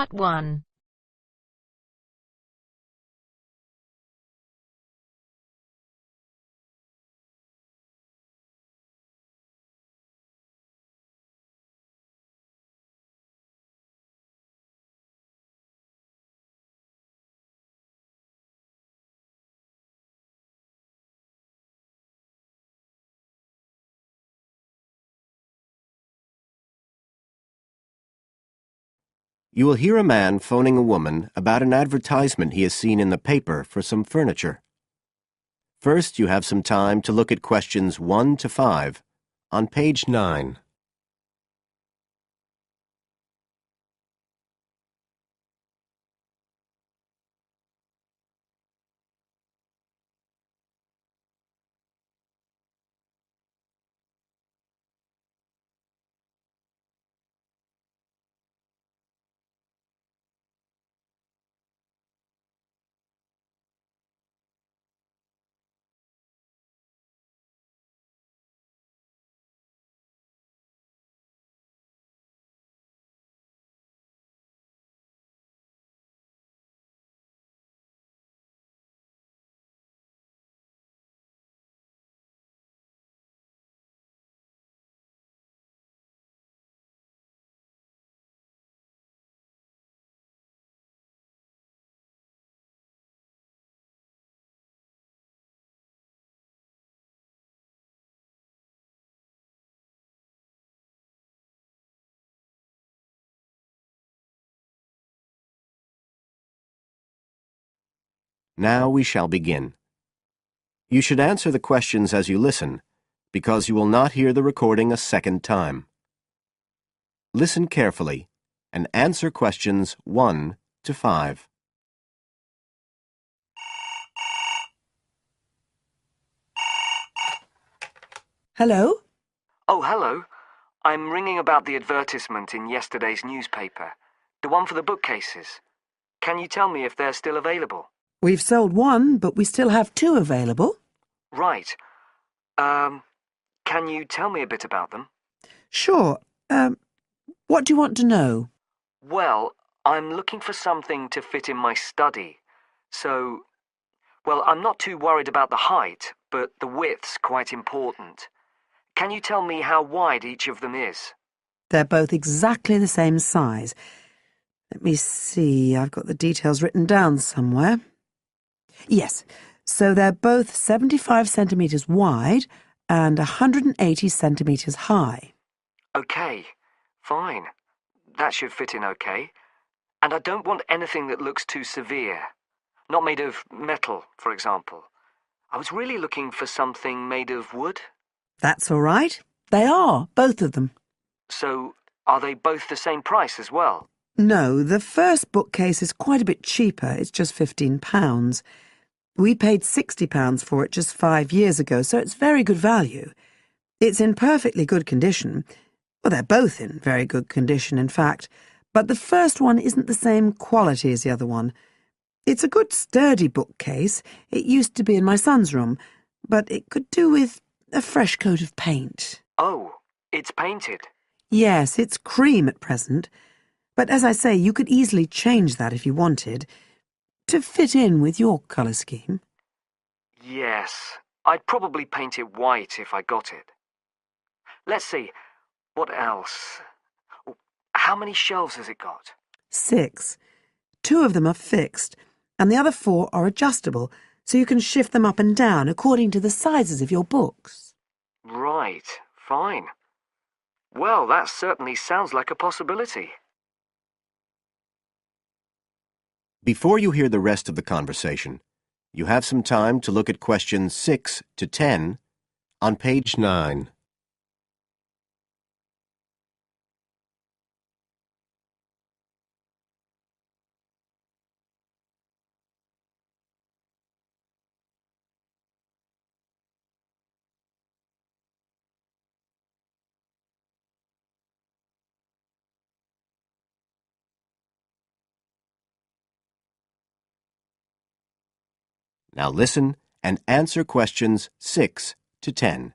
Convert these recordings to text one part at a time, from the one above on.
Part 1. You will hear a man phoning a woman about an advertisement he has seen in the paper for some furniture. First, you have some time to look at questions 1 to 5 on page 9. Now we shall begin. You should answer the questions as you listen, because you will not hear the recording a second time. Listen carefully and answer questions 1 to 5. Hello? Oh, hello. I'm ringing about the advertisement in yesterday's newspaper. The one for the bookcases. Can you tell me if they're still available? We've sold one, but we still have two available. Right. Can you tell me a bit about them? Sure. What do you want to know? Well, I'm looking for something to fit in my study. Well, I'm not too worried about the height, but the width's quite important. Can you tell me how wide each of them is? They're both exactly the same size. Let me see, I've got the details written down somewhere. Yes, so they're both 75 centimetres wide and 180 centimetres high. Okay, fine. That should fit in okay. And I don't want anything that looks too severe. Not made of metal, for example. I was really looking for something made of wood. That's all right. They are, both of them. So, are they both the same price as well? No, the first bookcase is quite a bit cheaper. It's just £15. We paid £60 for it just 5 years ago, so it's very good value. It's in perfectly good condition. Well, they're both in very good condition, in fact. But the first one isn't the same quality as the other one. It's a good, sturdy bookcase. It used to be in my son's room, but it could do with a fresh coat of paint. Oh, it's painted. Yes, it's cream at present. But as I say, you could easily change that if you wanted, to fit in with your colour scheme. Yes, I'd probably paint it white if I got it. Let's see, what else? How many shelves has it got? 6. 2 of them are fixed, and the other 4 are adjustable, so you can shift them up and down according to the sizes of your books. Right, fine. Well, that certainly sounds like a possibility. Before you hear the rest of the conversation, you have some time to look at questions 6 to 10 on page 9. Now listen and answer questions 6 to 10.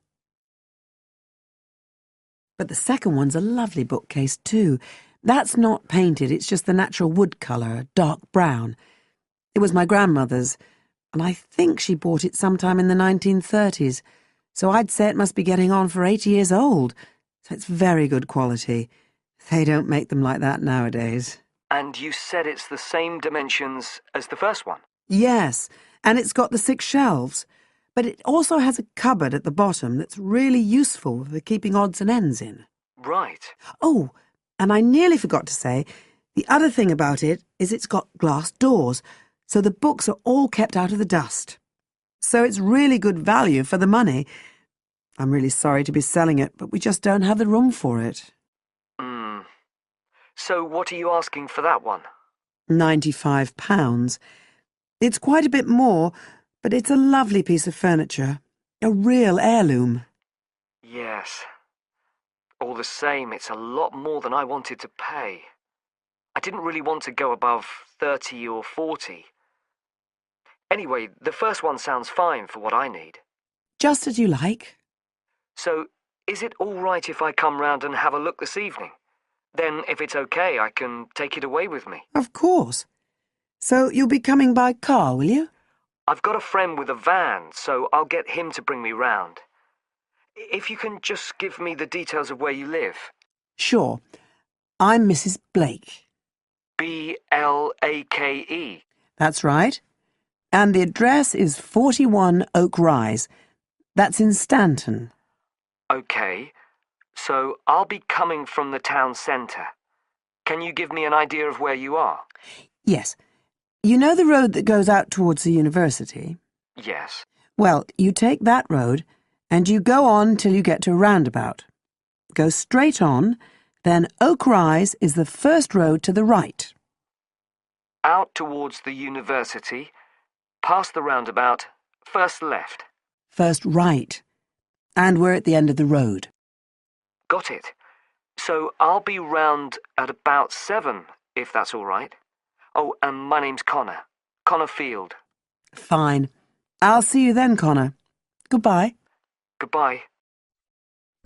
But the second one's a lovely bookcase too. That's not painted, it's just the natural wood colour, a dark brown. It was my grandmother's, and I think she bought it sometime in the 1930s, so I'd say it must be getting on for 80 years old, so it's very good quality. They don't make them like that nowadays. And you said it's the same dimensions as the first one? Yes, and it's got the 6 shelves, but it also has a cupboard at the bottom that's really useful for keeping odds and ends in. Right. Oh, and I nearly forgot to say, the other thing about it is it's got glass doors, so the books are all kept out of the dust. So it's really good value for the money. I'm really sorry to be selling it, but we just don't have the room for it. So what are you asking for that one? £95. It's quite a bit more, but it's a lovely piece of furniture. A real heirloom. Yes. All the same, it's a lot more than I wanted to pay. I didn't really want to go above 30 or 40. Anyway, the first one sounds fine for what I need. Just as you like. So, is it all right if I come round and have a look this evening? Then, if it's okay, I can take it away with me. Of course. So you'll be coming by car, will you? I've got a friend with a van, so I'll get him to bring me round. If you can just give me the details of where you live. Sure. I'm Mrs. Blake. Blake? That's right. And the address is 41 Oak Rise. That's in Stanton. Okay. So I'll be coming from the town centre. Can you give me an idea of where you are? Yes. You know the road that goes out towards the university? Yes. Well, you take that road and you go on till you get to a roundabout. Go straight on, then Oak Rise is the first road to the right. Out towards the university, past the roundabout, first left. First right. And we're at the end of the road. Got it. So I'll be round at about 7, if that's all right. Oh, and my name's Connor. Connor Field. Fine. I'll see you then, Connor. Goodbye. Goodbye.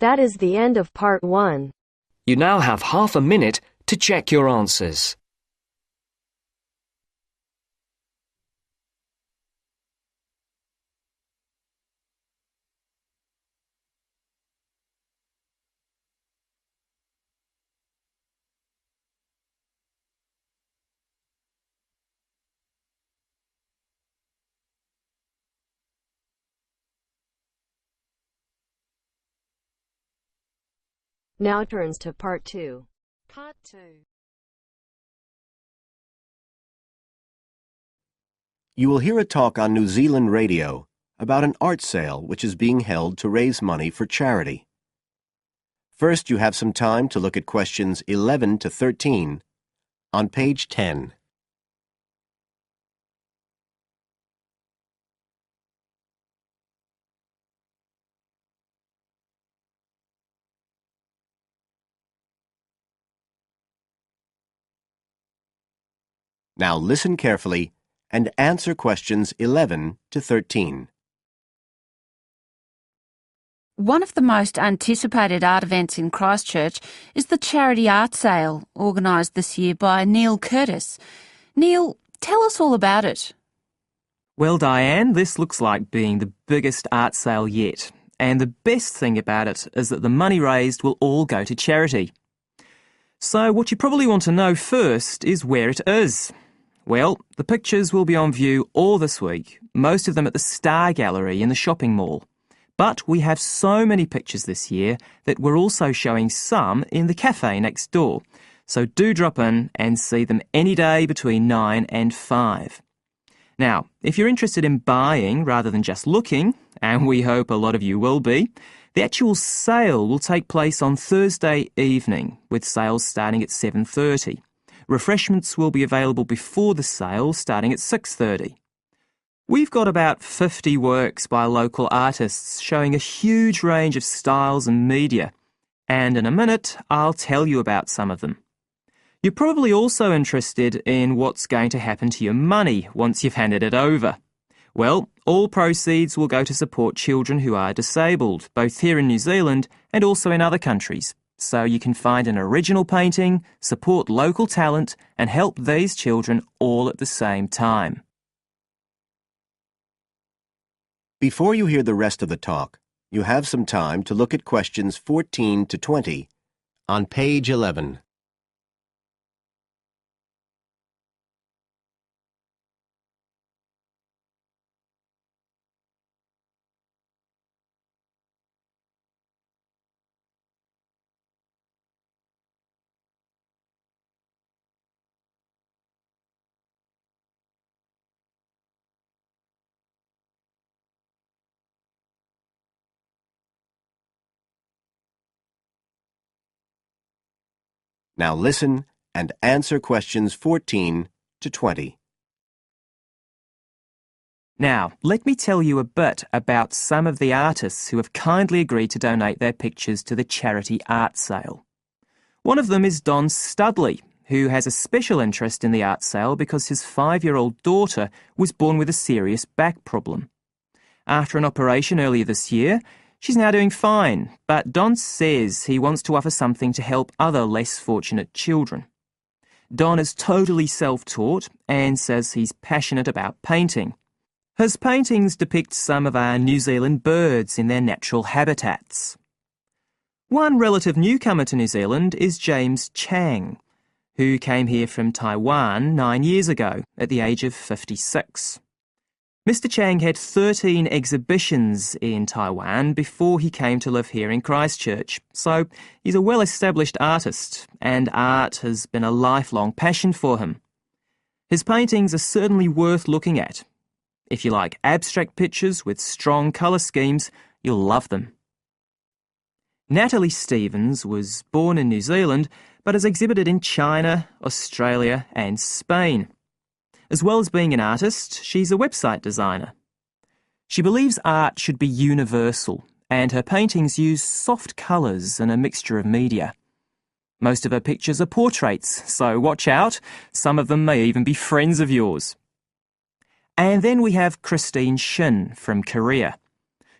That is the end of part 1. You now have half a minute to check your answers. Now turns to part 2. Part 2. You will hear a talk on New Zealand radio about an art sale which is being held to raise money for charity. First, you have some time to look at questions 11 to 13 on page 10. Now listen carefully and answer questions 11 to 13. One of the most anticipated art events in Christchurch is the charity art sale, organised this year by Neil Curtis. Neil, tell us all about it. Well, Diane, this looks like being the biggest art sale yet. And the best thing about it is that the money raised will all go to charity. So what you probably want to know first is where it is. Well, the pictures will be on view all this week, most of them at the Star Gallery in the shopping mall. But we have so many pictures this year that we're also showing some in the cafe next door. So do drop in and see them any day between 9 and 5. Now, if you're interested in buying rather than just looking, and we hope a lot of you will be, the actual sale will take place on Thursday evening, with sales starting at 7:30. Refreshments will be available before the sale, starting at 6:30. We've got about 50 works by local artists showing a huge range of styles and media, and in a minute I'll tell you about some of them. You're probably also interested in what's going to happen to your money once you've handed it over. Well, all proceeds will go to support children who are disabled, both here in New Zealand and also in other countries. so you can find an original painting, support local talent, and help these children all at the same time. Before you hear the rest of the talk, you have some time to look at questions 14 to 20 on page 11. Now listen and answer questions 14 to 20. Now, let me tell you a bit about some of the artists who have kindly agreed to donate their pictures to the charity art sale. One of them is Don Studley, who has a special interest in the art sale because his 5-year-old daughter was born with a serious back problem. After an operation earlier this year, she's now doing fine, but Don says he wants to offer something to help other less fortunate children. Don is totally self-taught and says he's passionate about painting. His paintings depict some of our New Zealand birds in their natural habitats. One relative newcomer to New Zealand is James Chang, who came here from Taiwan 9 years ago at the age of 56. Mr. Chang had 13 exhibitions in Taiwan before he came to live here in Christchurch, so he's a well-established artist, and art has been a lifelong passion for him. His paintings are certainly worth looking at. If you like abstract pictures with strong colour schemes, you'll love them. Natalie Stevens was born in New Zealand, but has exhibited in China, Australia and Spain. As well as being an artist, she's a website designer. She believes art should be universal, and her paintings use soft colours and a mixture of media. Most of her pictures are portraits, so watch out, some of them may even be friends of yours. And then we have Christine Shin from Korea.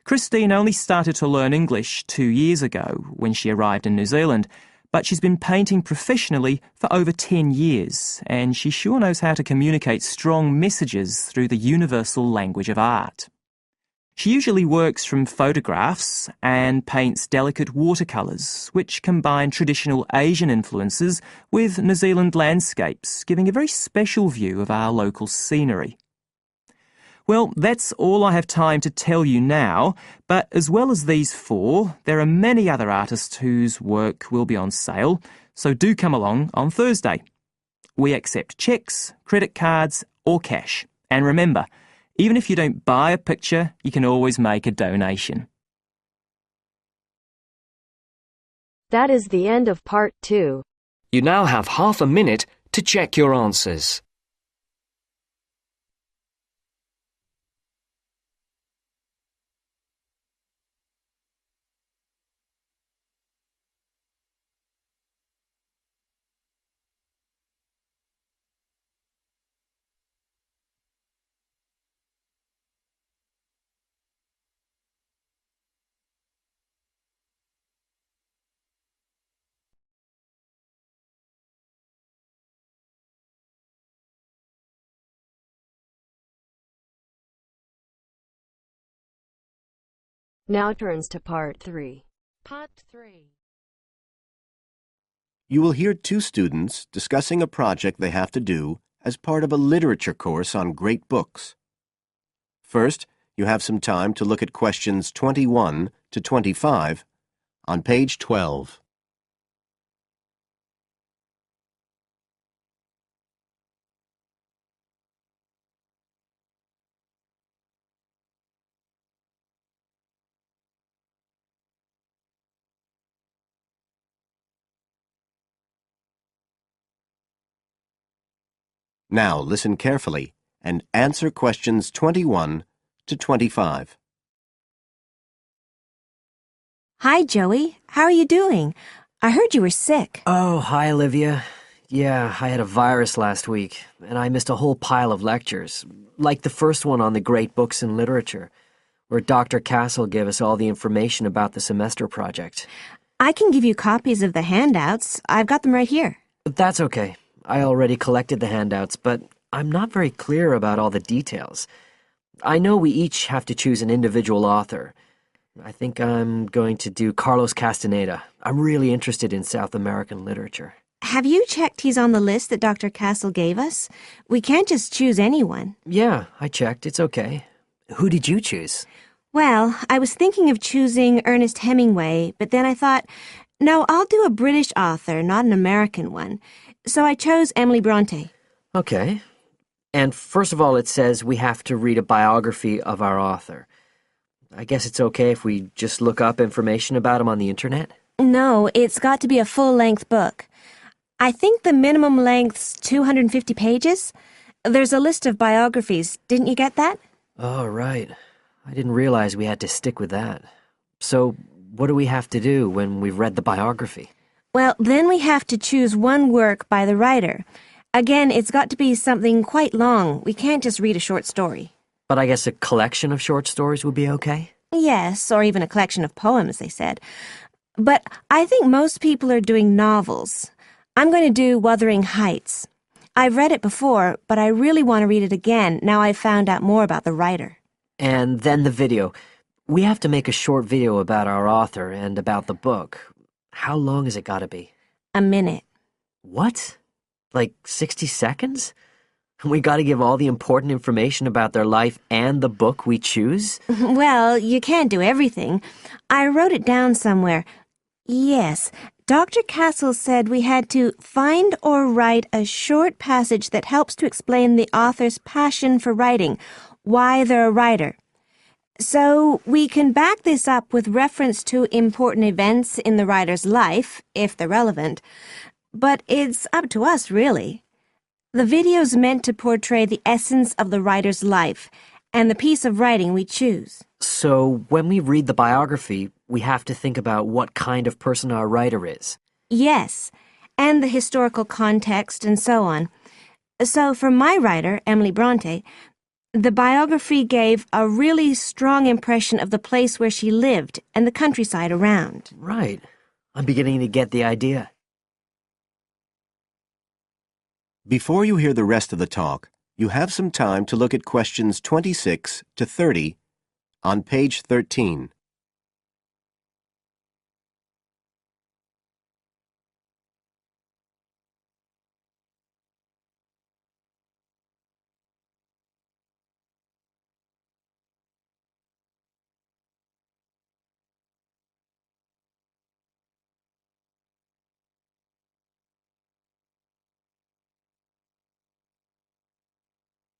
Christine only started to learn English 2 years ago when she arrived in New Zealand, but she's been painting professionally for over 10 years, and she sure knows how to communicate strong messages through the universal language of art. She usually works from photographs and paints delicate watercolours, which combine traditional Asian influences with New Zealand landscapes, giving a very special view of our local scenery. Well, that's all I have time to tell you now, but as well as these 4, there are many other artists whose work will be on sale, so do come along on Thursday. We accept cheques, credit cards or cash. And remember, even if you don't buy a picture, you can always make a donation. That is the end of part 2. You now have half a minute to check your answers. Now turns to part 3. Part 3. You will hear 2 students discussing a project they have to do as part of a literature course on great books. First, you have some time to look at questions 21 to 25 on page 12. Now listen carefully and answer questions 21 to 25. Hi, Joey. How are you doing? I heard you were sick. Oh, hi, Olivia. Yeah, I had a virus last week, and I missed a whole pile of lectures, like the first one on the great books in literature, where Dr. Castle gave us all the information about the semester project. I can give you copies of the handouts. I've got them right here. That's okay. I already collected the handouts, but I'm not very clear about all the details. I know we each have to choose an individual author. I think I'm going to do Carlos Castaneda. I'm really interested in South American literature. Have you checked he's on the list that Dr. Castle gave us? We can't just choose anyone. Yeah, I checked. It's okay. Who did you choose? Well, I was thinking of choosing Ernest Hemingway, but then I thought, no, I'll do a British author, not an American one. So I chose Emily Bronte. Okay. And first of all, it says we have to read a biography of our author. I guess it's okay if we just look up information about him on the internet? No, it's got to be a full-length book. I think the minimum length's 250 pages. There's a list of biographies. Didn't you get that? Oh, right. I didn't realize we had to stick with that. So, what do we have to do when we've read the biography? Well, then we have to choose one work by the writer. Again, it's got to be something quite long. We can't just read a short story. But I guess a collection of short stories would be okay? Yes, or even a collection of poems, they said. But I think most people are doing novels. I'm going to do Wuthering Heights. I've read it before, but I really want to read it again now I've found out more about the writer. And then the video. We have to make a short video about our author and about the book. How long has it got to be? A minute. What? Like 60 seconds? We got to give all the important information about their life and the book we choose? Well, you can't do everything. I wrote it down somewhere. Yes, Dr. Castle said we had to find or write a short passage that helps to explain the author's passion for writing, why they're a writer. So we can back this up with reference to important events in the writer's life, if they're relevant. But it's up to us, really. The video's meant to portray the essence of the writer's life and the piece of writing we choose. So when we read the biography, we have to think about what kind of person our writer is. Yes, and the historical context and so on. So for my writer, Emily Bronte, the biography gave a really strong impression of the place where she lived and the countryside around. Right. I'm beginning to get the idea. Before you hear the rest of the talk, you have some time to look at questions 26 to 30 on page 13.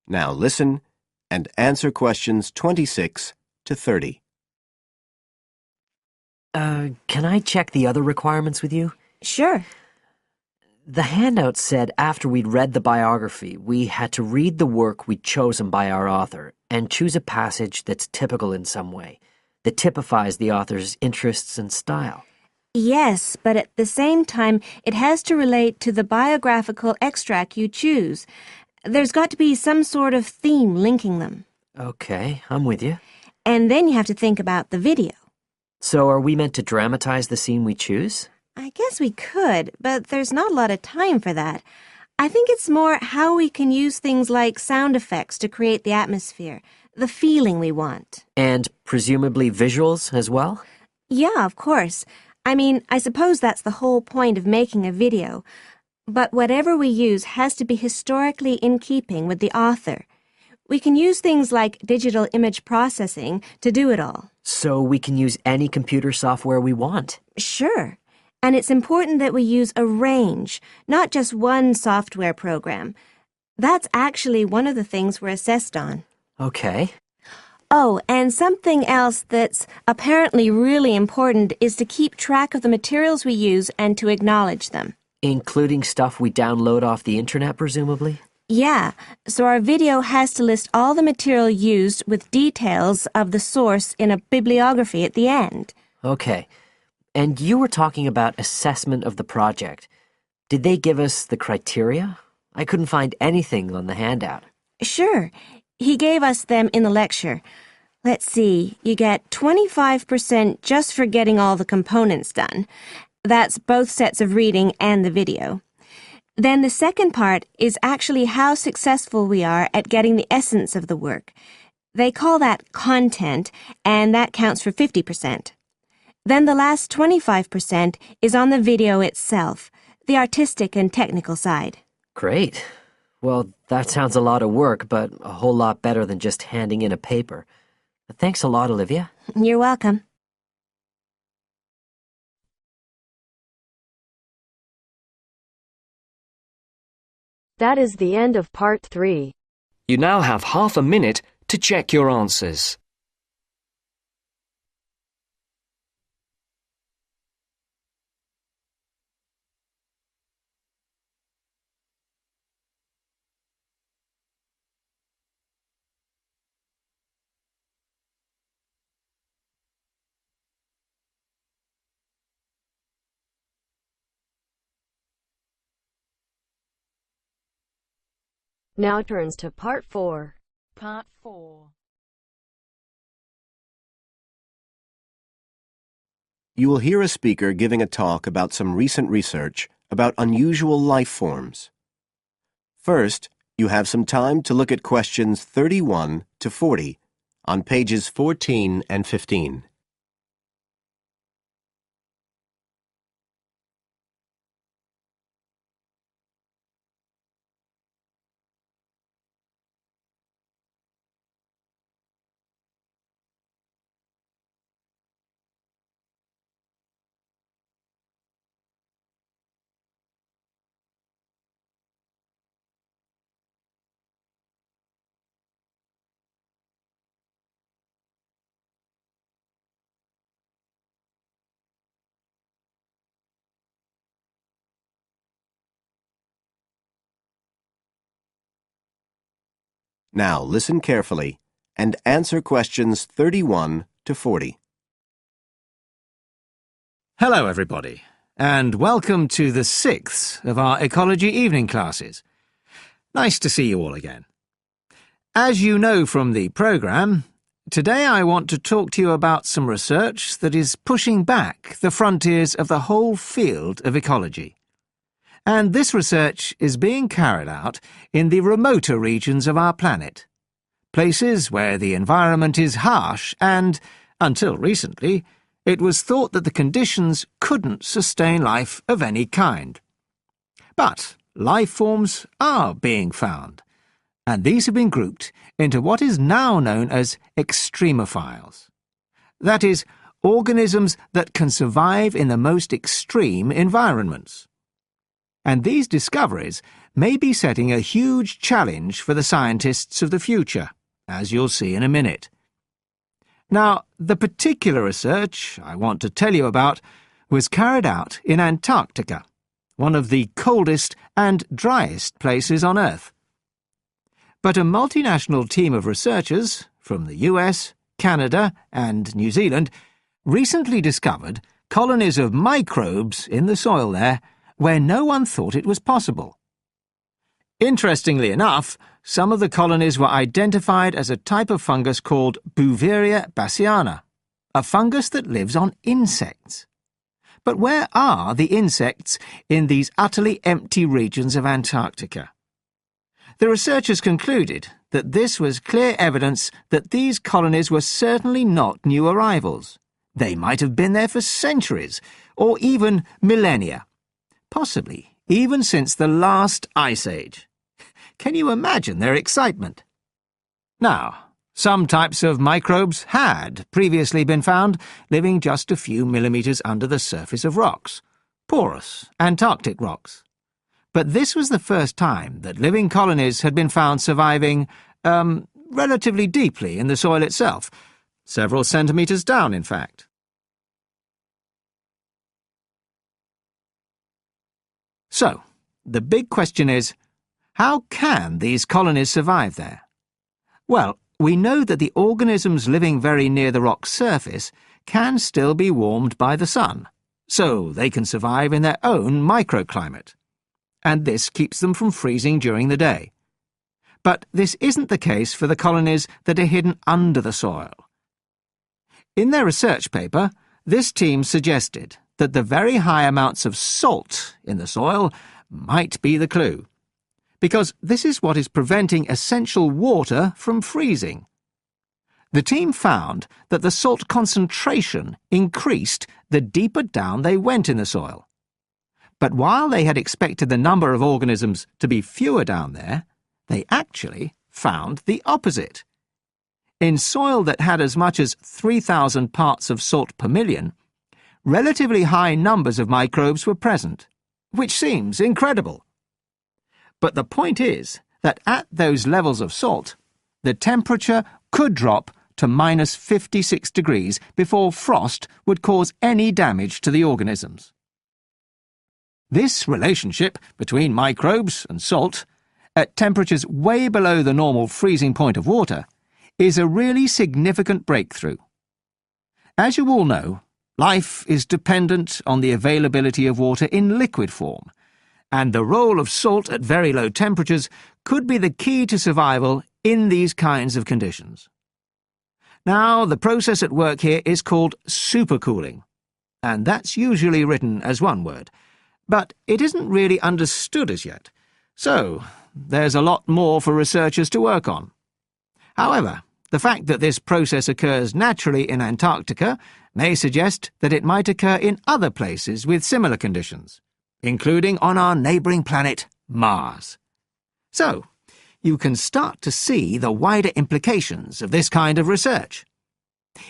Now listen and answer questions 26 to 30. Can I check the other requirements with you? Sure. The handout said after we'd read the biography, we had to read the work we'd chosen by our author and choose a passage that's typical in some way, that typifies the author's interests and style. Yes, but at the same time, it has to relate to the biographical extract you choose. There's got to be some sort of theme linking them. Okay, I'm with you. And then you have to think about the video. So are we meant to dramatize the scene we choose? I guess we could, but there's not a lot of time for that. I think it's more how we can use things like sound effects to create the atmosphere, the feeling we want. And presumably visuals as well? Yeah, of course. I mean, I suppose that's the whole point of making a video. But whatever we use has to be historically in keeping with the author. We can use things like digital image processing to do it all. So we can use any computer software we want? Sure. And it's important that we use a range, not just one software program. That's actually one of the things we're assessed on. Okay. Oh, and something else that's apparently really important is to keep track of the materials we use and to acknowledge them. Including stuff we download off the internet, presumably? Yeah, so our video has to list all the material used with details of the source in a bibliography at the end. Okay. And you were talking about assessment of the project. Did they give us the criteria? I couldn't find anything on the handout. Sure. He gave us them in the lecture. Let's see, you get 25% just for getting all the components done. That's both sets of reading and the video. Then the second part is actually how successful we are at getting the essence of the work. They call that content, and that counts for 50%. Then the last 25% is on the video itself, the artistic and technical side. Great. Well, that sounds a lot of work, but a whole lot better than just handing in a paper. Thanks a lot, Olivia. You're welcome. That is the end of part 3. You now have half a minute to check your answers. Now turns to part 4. Part 4. You will hear a speaker giving a talk about some recent research about unusual life forms. First, you have some time to look at questions 31 to 40 on pages 14 and 15. Now listen carefully and answer questions 31 to 40. Hello, everybody, and welcome to the 6th of our ecology evening classes. Nice to see you all again. As you know from the programme, today I want to talk to you about some research that is pushing back the frontiers of the whole field of ecology. And this research is being carried out in the remoter regions of our planet, places where the environment is harsh and, until recently, it was thought that the conditions couldn't sustain life of any kind. But life forms are being found, and these have been grouped into what is now known as extremophiles. That is, organisms that can survive in the most extreme environments. And these discoveries may be setting a huge challenge for the scientists of the future, as you'll see in a minute. Now, the particular research I want to tell you about was carried out in Antarctica, one of the coldest and driest places on Earth. But a multinational team of researchers from the US, Canada, and New Zealand recently discovered colonies of microbes in the soil there where no one thought it was possible. Interestingly enough, some of the colonies were identified as a type of fungus called Bouveria bassiana, a fungus that lives on insects. But where are the insects in these utterly empty regions of Antarctica? The researchers concluded that this was clear evidence that these colonies were certainly not new arrivals. They might have been there for centuries, or even millennia. Possibly even since the last ice age. Can you imagine their excitement? Now, some types of microbes had previously been found living just a few millimetres under the surface of rocks, porous Antarctic rocks. But this was the first time that living colonies had been found surviving, relatively deeply in the soil itself, several centimetres down, in fact. So, the big question is, how can these colonies survive there? Well, we know that the organisms living very near the rock's surface can still be warmed by the sun, so they can survive in their own microclimate. And this keeps them from freezing during the day. But this isn't the case for the colonies that are hidden under the soil, In their research paper, this team suggested that the very high amounts of salt in the soil might be the clue, because this is what is preventing essential water from freezing. The team found that the salt concentration increased the deeper down they went in the soil. But while they had expected the number of organisms to be fewer down there, they actually found the opposite. In soil that had as much as 3,000 parts of salt per million, relatively high numbers of microbes were present, which seems incredible. But the point is that at those levels of salt, the temperature could drop to minus 56 degrees before frost would cause any damage to the organisms. This relationship between microbes and salt, at temperatures way below the normal freezing point of water, is a really significant breakthrough. As you all know, life is dependent on the availability of water in liquid form, and the role of salt at very low temperatures could be the key to survival in these kinds of conditions. Now, the process at work here is called supercooling, and that's usually written as one word, but it isn't really understood as yet, so there's a lot more for researchers to work on. However, the fact that this process occurs naturally in Antarctica may suggest that it might occur in other places with similar conditions, including on our neighbouring planet, Mars. So, you can start to see the wider implications of this kind of research.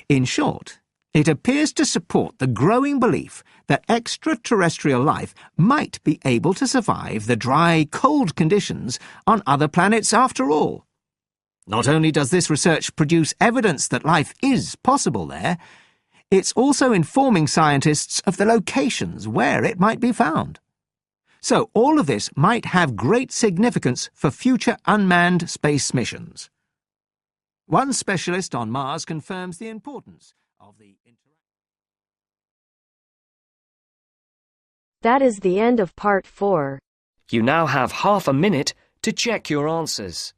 In short, it appears to support the growing belief that extraterrestrial life might be able to survive the dry, cold conditions on other planets after all. Not only does this research produce evidence that life is possible there, it's also informing scientists of the locations where it might be found. So all of this might have great significance for future unmanned space missions. One specialist on Mars confirms the importance of the That is the end of part 4. You now have half a minute to check your answers.